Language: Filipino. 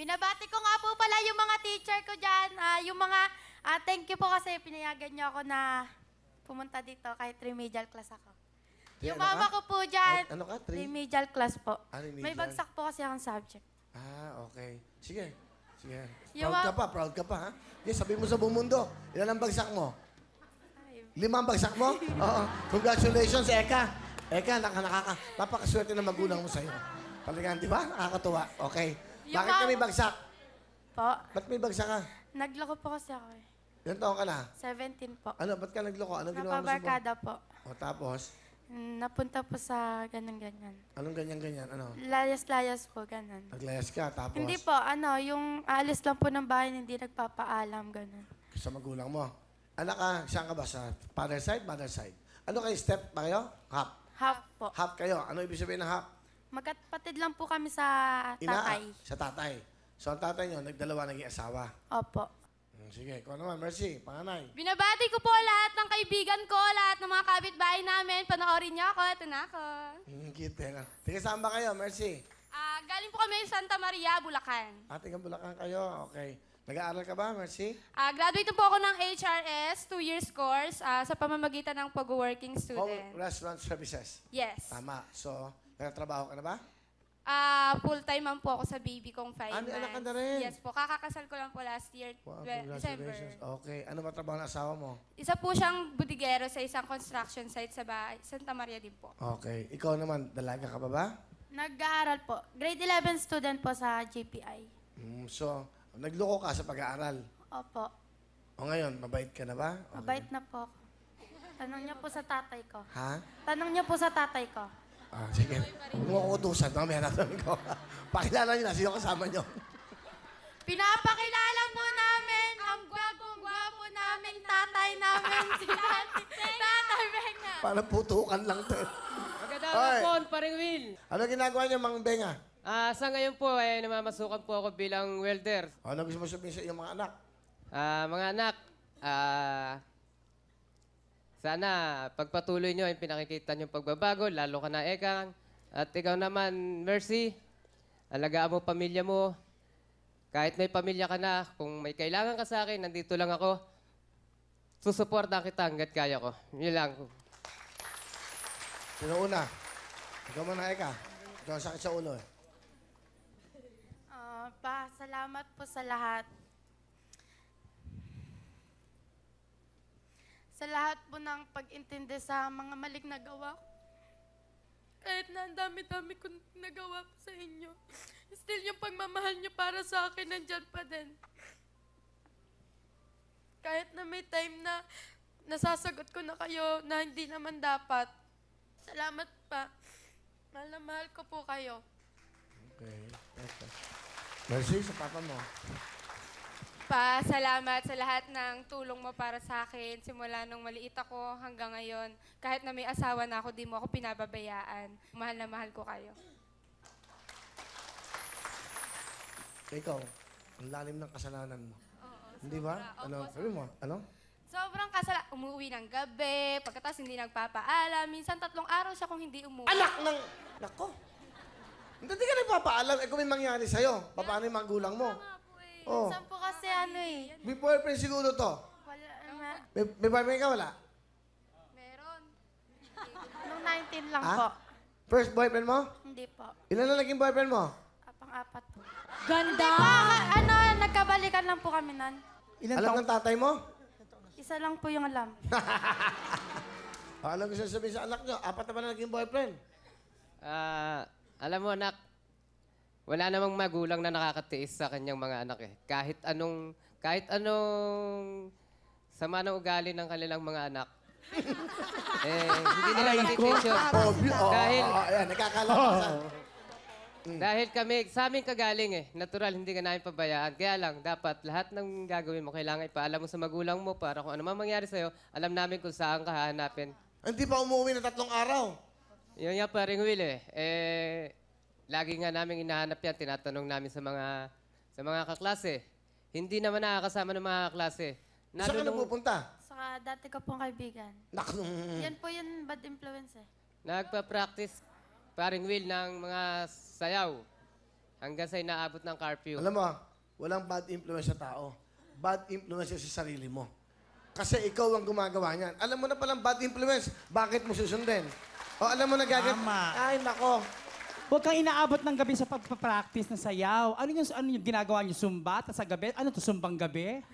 Binabati ko nga po pala yung mga teacher ko dyan. Yung mga, thank you po kasi pinayagan niyo ako na pumunta dito kahit remedial class ako. Yung Ano mama ka? ko po dyan, Ano ka? remedial class po. Remedial. May bagsak po kasi akong subject. Okay. Sige. Sige. Yung Proud ka pa, ha? Yes, sabihin mo sa buong mundo. Ilan ang bagsak mo? 5 ang bagsak mo? Oo. Congratulations, Eka. Eka, napakaswerte na magulang mo sa'yo. Talagang, di ba? Nakakatuwa. Okay. Yung Bakit ka may bagsak? Po, Ba't may bagsak ka? nagloko po kasi ako eh. Ilan taon ka na? 17 po. Ano? Ba't ka nagloko? Anong ginawa mo sa buwan? Napabarkada po. O, tapos? Napunta po sa ganun-ganyan. Anong ganyan-ganyan? Ano? Layas-layas po, ganun. Naglayas ka, tapos? Hindi po, yung alis lang po ng bahay, hindi nagpapaalam, ganun. Sa magulang mo. Anak ka, saan ka ba? Sa father side, mother side? Ano kayo? Step ba kayo? Half. Half po. Half kayo. Ano ibig sabihin ng half? Magkapatid lang po kami sa tatay. Sa tatay. So, ang tatay nyo, nagdalawa, naging asawa. Opo. Sige, ikaw naman, Mercy, panganay. Binabati ko po lahat ng kaibigan ko, lahat ng mga kapitbahay namin. Panoorin niyo ako, ito na ako. Cute, eh. Tiga saan ba kayo, Mercy? Galing po kami sa Santa Maria, Bulacan. Tiga Bulacan kayo, okay. Nag-aaral ka ba, Mercy? Graduate po ako ng HRS, 2 years course, sa pamamagitan ng pag-working Home student. Restaurant Services. Yes. Tama. So, nagtatrabaho ka na ba? Full-time man po ako sa baby kong 5 months. May anak ka na rin. Yes po, kakakasal ko lang po last year, Wow, December. congratulations. Okay. Ano ba trabaho ng asawa mo? Isa po siyang budigero sa isang construction site sa bahay, Santa Maria din po. Okay. Ikaw naman, dalaga ka pa ba? Nag-aaral po. Grade 11 student po sa GPI. So, nagloko ka sa pag-aaral. Opo. O ngayon, mabait ka na ba? Okay. Mabait na po ako. Tanong niyo po sa tatay ko. Ha? Tanong niyo po sa tatay ko. Sige. Huwag mo akong utusan. Mamaya natanong ko. Pakilala niyo na. Sino kasama niyo? Pinapakilala po namin ang gwapong-gwapo naming tatay namin, si Tatay Benga. Parang putukan lang to. Magandang Hoy. hapon, paring Will. Ano ginagawa niyo, Mang Benga? Sa ngayon po, namamasukan po ako bilang welder. Ano gusto mo sabihin sa iyong mga anak? Mga anak, sana pagpatuloy nyo yung pinakikita nyo pagbabago, lalo ka na Ekang. At ikaw naman, Mercy, alagaan mo pamilya mo. Kahit may pamilya ka na, kung may kailangan ka sa akin, nandito lang ako. Susuporta kita hanggat kaya ko. Yun lang. Sino una? Ikaw muna, Eka. Ikaw ang sakit sa ulo eh. Salamat po sa lahat. Sa lahat po ng pag-intindi sa mga maling nagawa ko. Kahit na ang dami-dami kong nagawa po sa inyo, still yung pagmamahal niyo para sa akin nandyan pa din. Kahit na may time na nasasagot ko na kayo na hindi naman dapat. Salamat pa. Mahal na mahal ko po kayo. Okay. Mercy, sa papa mo. Salamat sa lahat ng tulong mo para sa akin. Simula nung maliit ako hanggang ngayon. Kahit na may asawa na ako, di mo ako pinababayaan. Mahal na mahal ko kayo. Ikaw, ang lalim ng kasalanan mo. Oo, Hindi ba? sobra. Ano? Opo, Sabi mo, ano? Sobrang umuwi ng gabi, pagkatapos hindi nagpapaalam. Minsan 3 araw siya kung hindi umuwi. Anak ng... Nako. Hindi ka nagpapaalam. Kung may mangyari sa'yo, paano yung magulang mo? Nga po eh. Oh. Minsan po kasi May boyfriend siguro to. wala na. May boyfriend ka, wala? Meron. Nung 19 lang Ha? po. First boyfriend mo? Hindi po. Ilan na naging boyfriend mo? Pang-apat po. Ganda! Nagkabalikan lang po kami nan. Alam ng tatay mo? Isa lang po yung alam. Ano gusto sabihin sa anak nyo? 4 na ba na naging boyfriend? Alam mo, anak, wala namang magulang na nakakatiis sa kanyang mga anak eh. Kahit anong sama ng ugali ng kanilang mga anak. Hindi nila matitiis yun. Dahil, Ayan, nagkakalakasan. dahil kami, sa amin kagaling eh. Natural, hindi ka namin pabayaan. Kaya lang, dapat lahat ng gagawin mo, kailangan ipaalam mo sa magulang mo para kung ano man mangyari sa'yo, alam namin kung saan ka hahanapin. Hindi pa umuwi na 3 araw. Yun nga pa rin, Will eh. Lagi nga namin hinahanap yan, tinatanong namin sa mga kaklase. Hindi naman nakakasama ng mga kaklase. Saan ka nagpupunta? Saka dati ko pong kaibigan. Yan po yung bad influence eh. Nagpa-practice, paring Will, ng mga sayaw. Hanggang sa inaabot ng curfew. Alam mo, walang bad influence sa tao. Bad influence sa sarili mo. Kasi ikaw ang gumagawa niyan. Alam mo na palang bad influence, bakit mo susundin? O alam mo na Tama. Ay, nako. Huwag kang inaabot ng gabi sa pagpapractice ng sayaw. Ano yung ginagawa niyo? Zumba? Tapos sa gabi? Ano to, sumbang gabi?